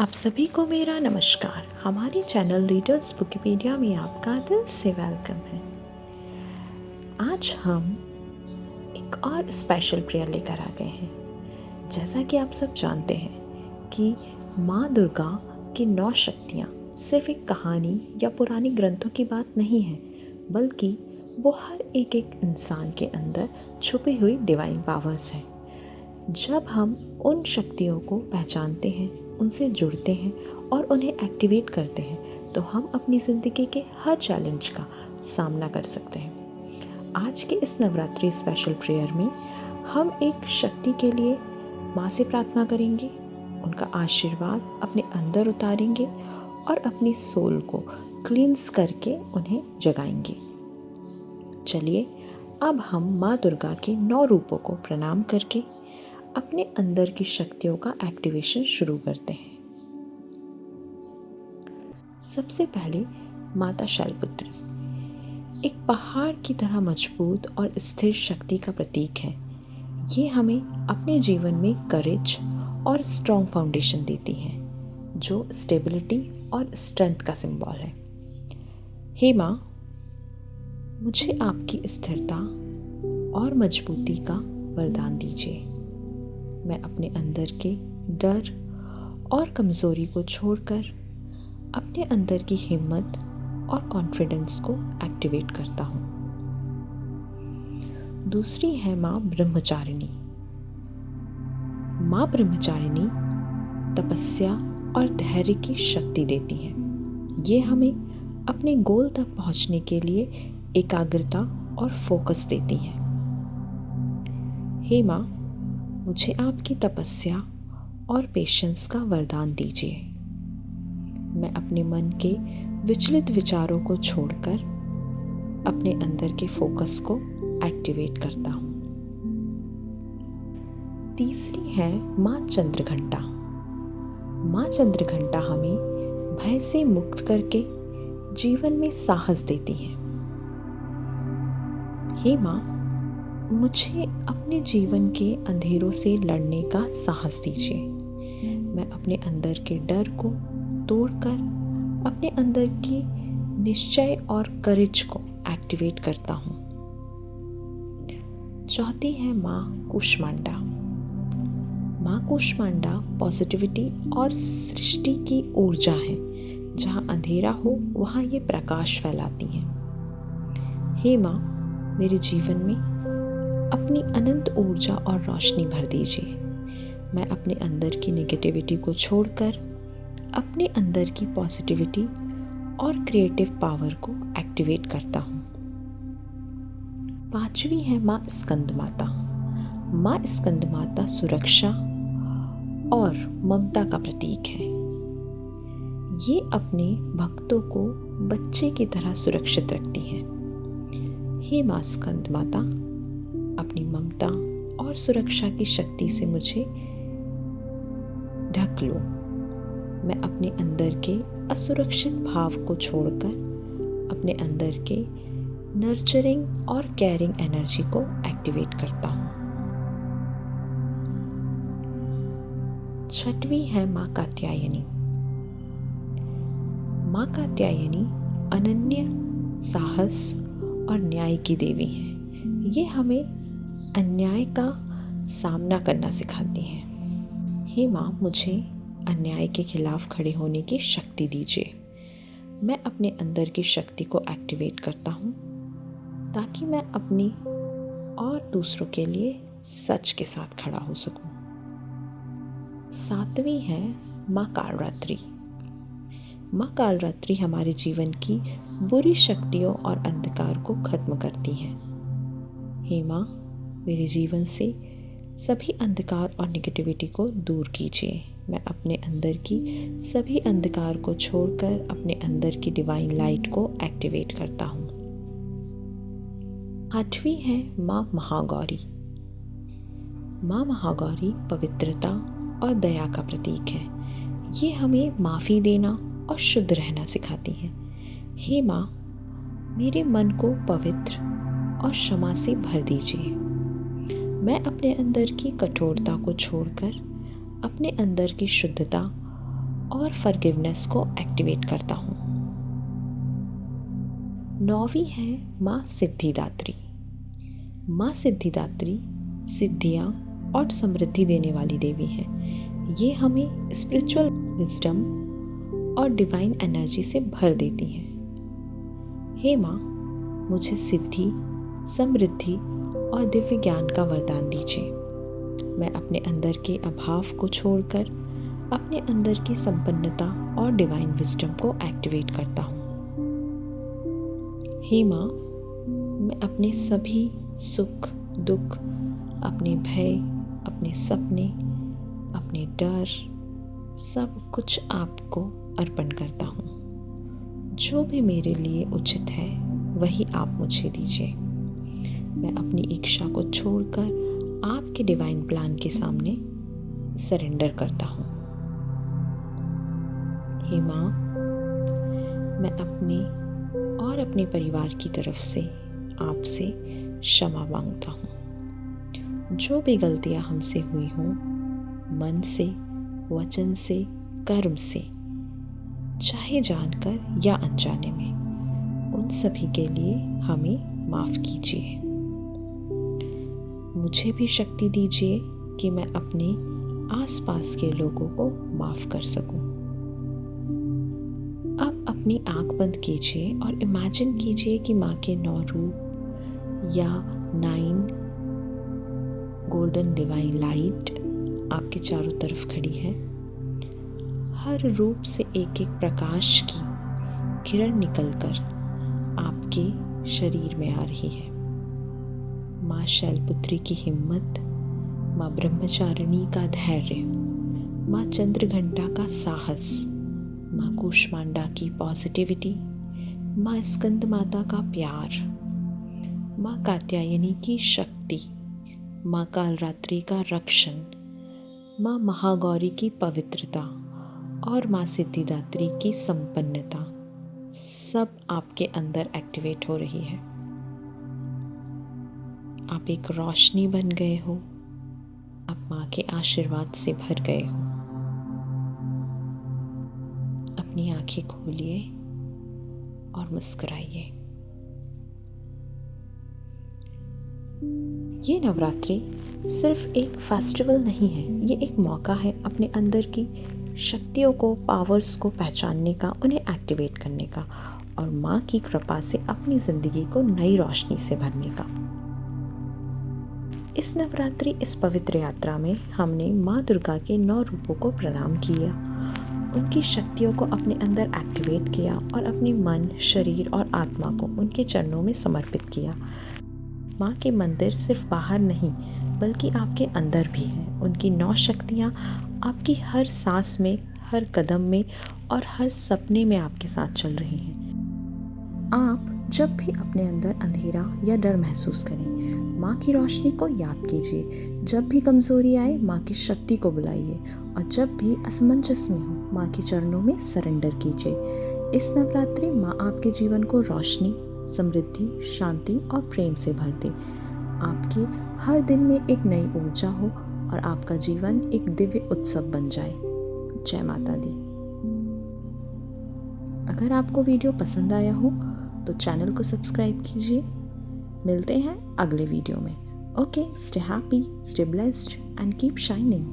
आप सभी को मेरा नमस्कार। हमारे चैनल रीडर्स विकिपीडिया में आपका दिल से वेलकम है। आज हम एक और स्पेशल प्रेयर लेकर आ गए हैं। जैसा कि आप सब जानते हैं कि माँ दुर्गा की 9 शक्तियाँ सिर्फ एक कहानी या पुरानी ग्रंथों की बात नहीं है, बल्कि वो हर एक इंसान के अंदर छुपी हुई डिवाइन पावर्स हैं। जब हम उन शक्तियों को पहचानते हैं, उनसे जुड़ते हैं और उन्हें एक्टिवेट करते हैं, तो हम अपनी ज़िंदगी के हर चैलेंज का सामना कर सकते हैं। आज के इस नवरात्रि स्पेशल प्रेयर में हम एक शक्ति के लिए माँ से प्रार्थना करेंगे, उनका आशीर्वाद अपने अंदर उतारेंगे और अपनी सोल को क्लींस करके उन्हें जगाएंगे। चलिए अब हम माँ दुर्गा के 9 रूपों को प्रणाम करके अपने अंदर की शक्तियों का एक्टिवेशन शुरू करते हैं। सबसे पहले माता शैलपुत्री एक पहाड़ की तरह मजबूत और स्थिर शक्ति का प्रतीक है। ये हमें अपने जीवन में करेज और स्ट्रॉन्ग फाउंडेशन देती है, जो स्टेबिलिटी और स्ट्रेंथ का सिंबल है। हे माँ, मुझे आपकी स्थिरता और मजबूती का वरदान दीजिए। मैं अपने अंदर के डर और कमज़ोरी को छोड़कर अपने अंदर की हिम्मत और कॉन्फिडेंस को एक्टिवेट करता हूँ। दूसरी है माँ ब्रह्मचारिणी। माँ ब्रह्मचारिणी तपस्या और धैर्य की शक्ति देती है। ये हमें अपने गोल तक पहुँचने के लिए एकाग्रता और फोकस देती है। हे माँ, मुझे आपकी तपस्या और पेशेंस का वरदान दीजिए। मैं अपने मन के विचलित विचारों को छोड़कर अपने अंदर के फोकस को एक्टिवेट करता हूँ। तीसरी है माँ चंद्रघंटा। माँ चंद्रघंटा हमें भय से मुक्त करके जीवन में साहस देती है। हे माँ, मुझे अपने जीवन के अंधेरों से लड़ने का साहस दीजिए। मैं अपने अंदर के डर को तोड़कर अपने अंदर की निश्चय और करेज को एक्टिवेट करता हूँ। चौथी है माँ कूष्मांडा। माँ कूष्मांडा पॉजिटिविटी और सृष्टि की ऊर्जा है। जहाँ अंधेरा हो वहाँ ये प्रकाश फैलाती हैं। हे माँ, मेरे जीवन में अपनी अनंत ऊर्जा और रोशनी भर दीजिए। मैं अपने अंदर की नेगेटिविटी को छोड़कर अपने अंदर की पॉजिटिविटी और क्रिएटिव पावर को एक्टिवेट करता हूँ। पांचवी है माँ स्कंद माता। माँ स्कंद माता सुरक्षा और ममता का प्रतीक है। ये अपने भक्तों को बच्चे की तरह सुरक्षित रखती है। हे माँ स्कंद माता, अपनी ममता और सुरक्षा की शक्ति से मुझे ढक लो। मैं अपने अंदर के असुरक्षित भाव को छोड़कर अपने अंदर के नर्चरिंग और केयरिंग एनर्जी को एक्टिवेट करता हूँ। छठवीं है माँ कात्यायनी। माँ कात्यायनी अनन्य साहस और न्याय की देवी है। ये हमें अन्याय का सामना करना सिखाती हैं। हे माँ, मुझे अन्याय के खिलाफ खड़े होने की शक्ति दीजिए। मैं अपने अंदर की शक्ति को एक्टिवेट करता हूँ ताकि मैं अपनी और दूसरों के लिए सच के साथ खड़ा हो सकूं। सातवीं है माँ कालरात्रि। माँ कालरात्रि हमारे जीवन की बुरी शक्तियों और अंधकार को खत्म करती है। हे माँ, मेरे जीवन से सभी अंधकार और नेगेटिविटी को दूर कीजिए। मैं अपने अंदर की सभी अंधकार को छोड़कर अपने अंदर की डिवाइन लाइट को एक्टिवेट करता हूँ। आठवीं है माँ महागौरी। माँ महागौरी पवित्रता और दया का प्रतीक है। ये हमें माफ़ी देना और शुद्ध रहना सिखाती है। हे माँ, मेरे मन को पवित्र और क्षमा से भर दीजिए। मैं अपने अंदर की कठोरता को छोड़कर अपने अंदर की शुद्धता और फॉरगिवनेस को एक्टिवेट करता हूँ। 9वीं है माँ सिद्धिदात्री। माँ सिद्धिदात्री सिद्धियाँ और समृद्धि देने वाली देवी हैं। ये हमें स्पिरिचुअल विजडम और डिवाइन एनर्जी से भर देती हैं। हे माँ, मुझे सिद्धि, समृद्धि और दिव्य ज्ञान का वरदान दीजिए। मैं अपने अंदर के अभाव को छोड़कर अपने अंदर की संपन्नता और डिवाइन विजडम को एक्टिवेट करता हूँ। हे माँ, मैं अपने सभी सुख दुख, अपने भय, अपने सपने, अपने डर, सब कुछ आपको अर्पण करता हूँ। जो भी मेरे लिए उचित है वही आप मुझे दीजिए। मैं अपनी इच्छा को छोड़कर आपके डिवाइन प्लान के सामने सरेंडर करता हूँ। हे माँ, मैं अपने और अपने परिवार की तरफ से आपसे क्षमा मांगता हूँ। जो भी गलतियाँ हमसे हुई हों, मन से, वचन से, कर्म से, चाहे जानकर या अनजाने में, उन सभी के लिए हमें माफ़ कीजिए। मुझे भी शक्ति दीजिए कि मैं अपने आसपास के लोगों को माफ़ कर सकूं। अब अपनी आंख बंद कीजिए और इमेजिन कीजिए कि माँ के 9 रूप या 9 गोल्डन डिवाइन लाइट आपके चारों तरफ खड़ी है। हर रूप से एक एक प्रकाश की किरण निकलकर आपके शरीर में आ रही है। माँ शैलपुत्री की हिम्मत, माँ ब्रह्मचारिणी का धैर्य, माँ चंद्रघंटा का साहस, माँ कूष्मांडा की पॉजिटिविटी, माँ स्कंद माता का प्यार, माँ कात्यायनी की शक्ति, माँ कालरात्रि का रक्षण, माँ महागौरी की पवित्रता और माँ सिद्धिदात्री की संपन्नता सब आपके अंदर एक्टिवेट हो रही है। आप एक रोशनी बन गए हो। आप माँ के आशीर्वाद से भर गए हो। अपनी आंखें खोलिए और मुस्कुराइए। ये नवरात्रि सिर्फ एक फेस्टिवल नहीं है, ये एक मौका है अपने अंदर की शक्तियों को, पावर्स को पहचानने का, उन्हें एक्टिवेट करने का और माँ की कृपा से अपनी ज़िंदगी को नई रोशनी से भरने का। इस नवरात्रि, इस पवित्र यात्रा में हमने माँ दुर्गा के 9 रूपों को प्रणाम किया, उनकी शक्तियों को अपने अंदर एक्टिवेट किया और अपने मन, शरीर और आत्मा को उनके चरणों में समर्पित किया। माँ के मंदिर सिर्फ बाहर नहीं बल्कि आपके अंदर भी है। उनकी 9 शक्तियाँ आपकी हर सांस में, हर कदम में और हर सपने में आपके साथ चल रही हैं। आप जब भी अपने अंदर अंधेरा या डर महसूस करें, माँ की रोशनी को याद कीजिए। जब भी कमज़ोरी आए, माँ की शक्ति को बुलाइए और जब भी असमंजस में हो, माँ के चरणों में सरेंडर कीजिए। इस नवरात्रि माँ आपके जीवन को रोशनी, समृद्धि, शांति और प्रेम से भर दे। आपके हर दिन में एक नई ऊर्जा हो और आपका जीवन एक दिव्य उत्सव बन जाए। जय माता दी। अगर आपको वीडियो पसंद आया हो तो चैनल को सब्सक्राइब कीजिए। मिलते हैं अगले वीडियो में। Okay, stay happy, stay blessed and keep shining.